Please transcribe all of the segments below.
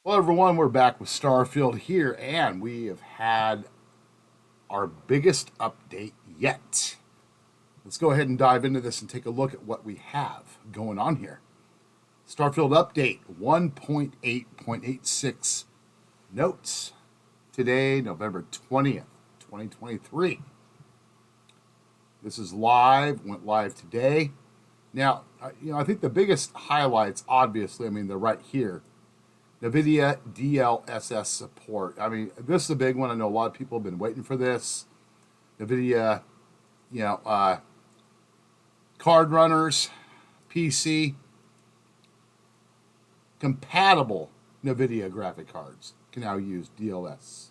Hello, everyone. We're back with Starfield here, and we have had our biggest update yet. Let's go ahead and dive into this and take a look at what we have going on here. Starfield update 1.8.86 notes. Today, November 20th, 2023. This is live, went live today. Now, I think the biggest highlights, obviously, they're right here. Nvidia DLSS support. This is a big one. I know a lot of people have been waiting for this. Nvidia, card runners, PC, compatible Nvidia graphic cards can now use DLSS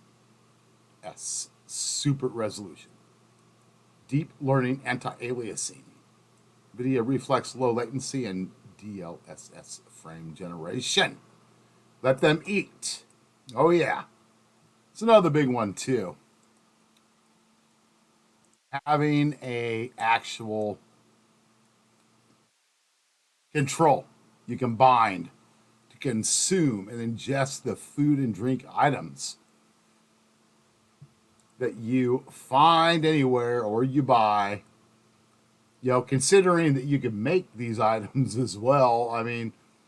super resolution, deep learning anti-aliasing, Nvidia reflex low latency, and DLSS frame generation. Let them eat. Oh, yeah. It's another big one, too. Having a actual control you can bind to consume and ingest the food and drink items that you find anywhere or you buy. Considering that you can make these items as well.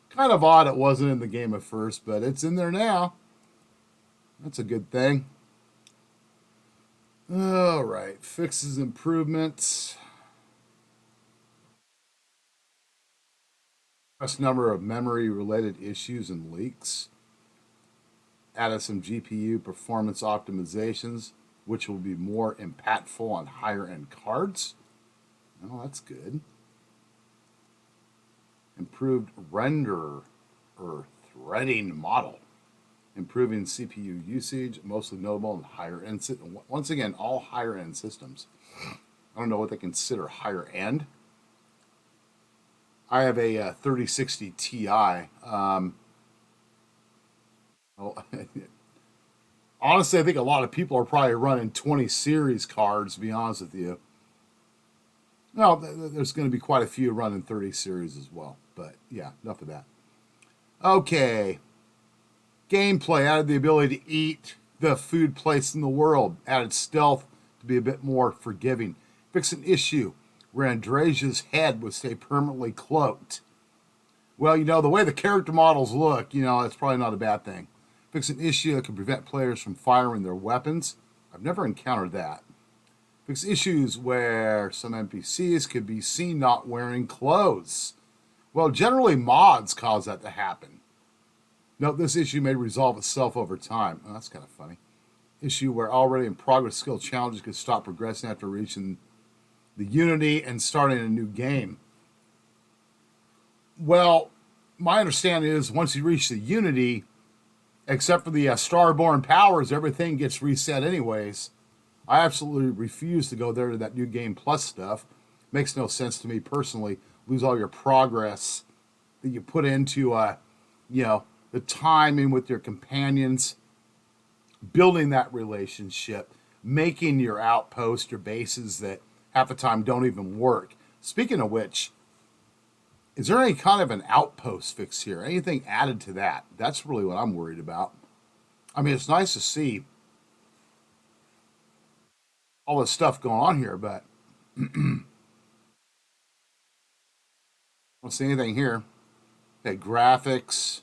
Kind of odd it wasn't in the game at first, but it's in there now. That's a good thing. All right, fixes, improvements. Less number of memory-related issues and leaks. Added some GPU performance optimizations, which will be more impactful on higher-end cards. Oh, that's good. Improved renderer threading model, improving CPU usage, mostly notable in higher end. Once again, all higher end systems. I don't know what they consider higher end. I have a 3060 Ti. Honestly, I think a lot of people are probably running 20 series cards, to be honest with you. No, there's going to be quite a few running 30 series as well. But yeah, enough of that. Okay. Gameplay added the ability to eat the food placed in the world. Added stealth to be a bit more forgiving. Fixed an issue where Andresia's head would stay permanently cloaked. Well, the way the character models look, it's probably not a bad thing. Fix an issue that can prevent players from firing their weapons. I've never encountered that. Fix issues where some NPCs could be seen not wearing clothes. Well, generally mods cause that to happen. Note this issue may resolve itself over time. Oh, that's kind of funny. Issue where already in progress skill challenges could stop progressing after reaching the Unity and starting a new game. Well, my understanding is once you reach the Unity, except for the Starborn powers, everything gets reset anyways. I absolutely refuse to go there to that new game plus stuff. Makes no sense to me personally. Lose all your progress that you put into, the time in with your companions, building that relationship, making your outpost, your bases that half the time don't even work. Speaking of which, is there any kind of an outpost fix here? Anything added to that? That's really what I'm worried about. It's nice to see all this stuff going on here, but I don't see anything here. Okay, graphics.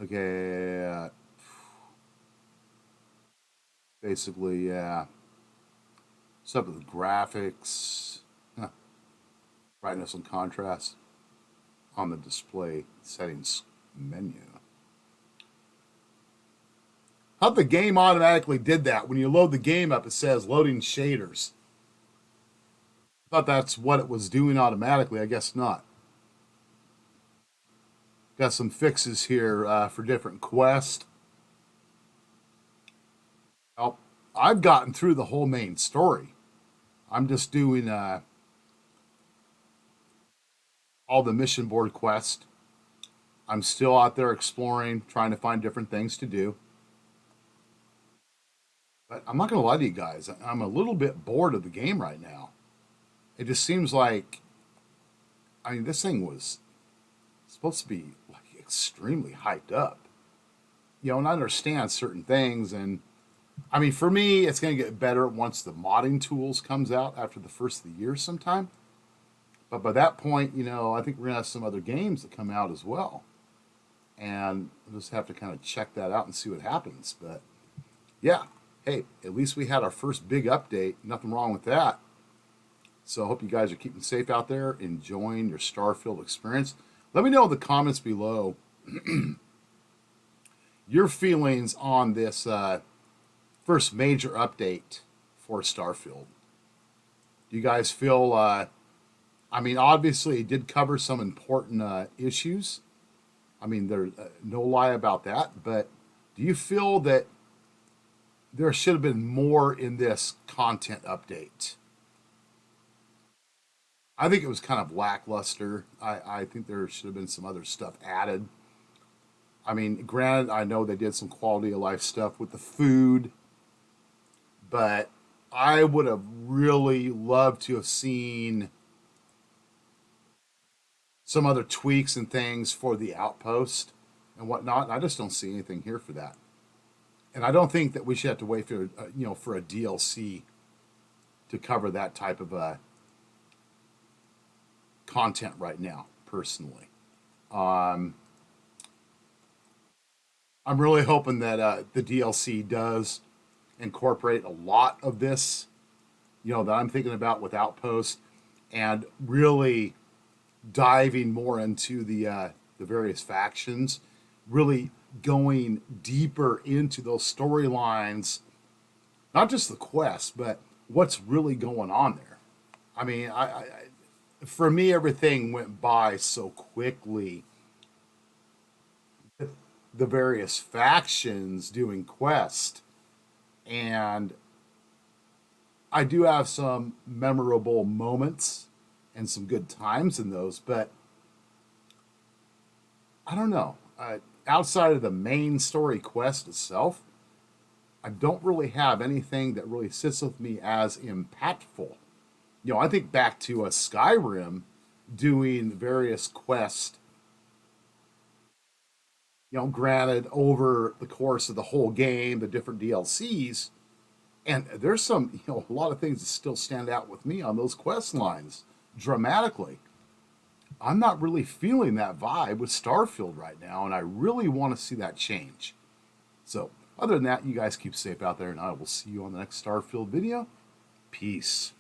Okay, basically, yeah. Stuff with graphics. Huh. Brightness and contrast on the display settings menu. How the game automatically did that. When you load the game up, it says loading shaders. I thought that's what it was doing automatically. I guess not. Got some fixes here for different quests. Well, I've gotten through the whole main story. I'm just doing all the mission board quests. I'm still out there exploring, trying to find different things to do. But I'm not going to lie to you guys. I'm a little bit bored of the game right now. It just seems like, this thing was supposed to be like extremely hyped up. and understand certain things. And I mean, for me, it's going to get better once the modding tools comes out after the first of the year sometime. But by that point, I think we're going to have some other games that come out as well. And we'll just have to kind of check that out and see what happens. But yeah, hey, at least we had our first big update. Nothing wrong with that. So I hope you guys are keeping safe out there, enjoying your Starfield experience. Let me know in the comments below your feelings on this first major update for Starfield. Do you guys feel, I mean, obviously it did cover some important issues. I mean, there's no lie about that. But do you feel that there should have been more in this content update? I think it was kind of lackluster. I think there should have been some other stuff added. I mean, granted, I know they did some quality of life stuff with the food, but I would have really loved to have seen some other tweaks and things for the outpost and whatnot. And I just don't see anything here for that. And I don't think that we should have to wait for for a DLC to cover that type of content right now. Personally, um, I'm really hoping that the DLC does incorporate a lot of this, that I'm thinking about with Outpost, and really diving more into the various factions, really going deeper into those storylines, not just the quest, but what's really going on there. I mean, for me, everything went by so quickly. The various factions doing quest, and I do have some memorable moments and some good times in those, but I don't know. Outside of the main story quest itself, I don't really have anything that really sits with me as impactful. I think back to a Skyrim doing various quests, granted over the course of the whole game, the different DLCs, and there's some, a lot of things that still stand out with me on those quest lines dramatically. I'm not really feeling that vibe with Starfield right now, and I really want to see that change. So, other than that, you guys keep safe out there, and I will see you on the next Starfield video. Peace.